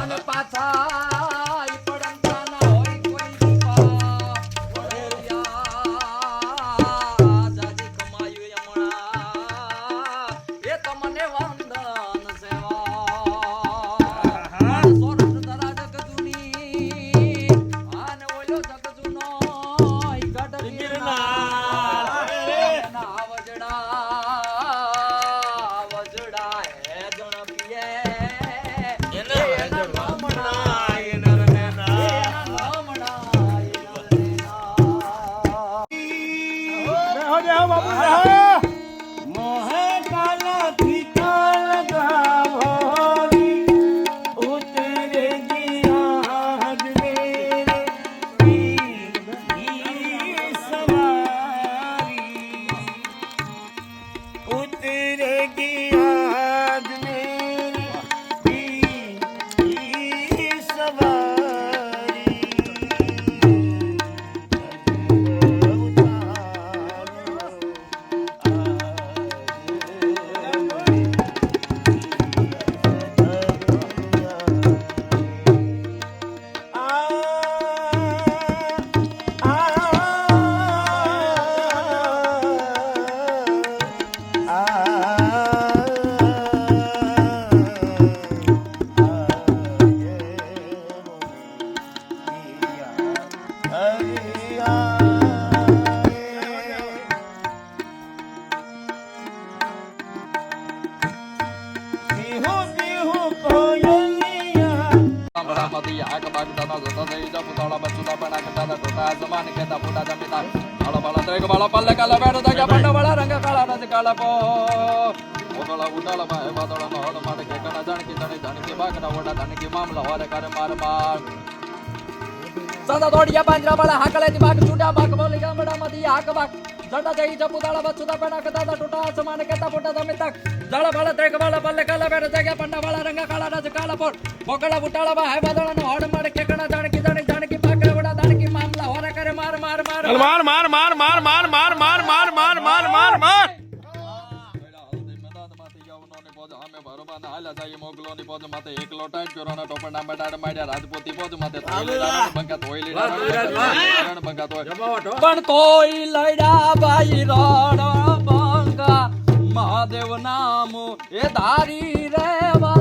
અને પાછા ઈ પડતા ના હોય કોઈ દીપા ઓળિયા જાજી કમાયું હમણાં એ તમને વંદન સેવા સોરઠ ધરા જગજુની આને ઓલો જગજુનો ઈ ગઢ ગિરનાર ના વજડા હે જણપિયે સદા દોડિયા પાંજરા વાળા હાકળેની બાગ છૂટા બાગ બોલી ગામડામાંથી હાક બાગ જડા જઈ જપુતાળા બચુતા પેડા કદાતા ટોટા સમાન કેતા પોટા તમે તક જળ વાળા ત્રેક વાળા પલ્લે કાલા બેડ જગ્યા પંડા વાળા રંગા કાળા રાજ કાળા પોટ મોકળા બુટાળા બા હે બાદળાનો હોડ મારે કેકણા જાણકી જાણકી પાકડા વડા દાણકી મામલા હોરા કરે માર માર માર માર માર માર માર માર માર માર માર માર માર માર માર માર પણ તોય લડ્યા ભાઈ રણ બંગા મહાદેવ નામ એ ધારી રેવા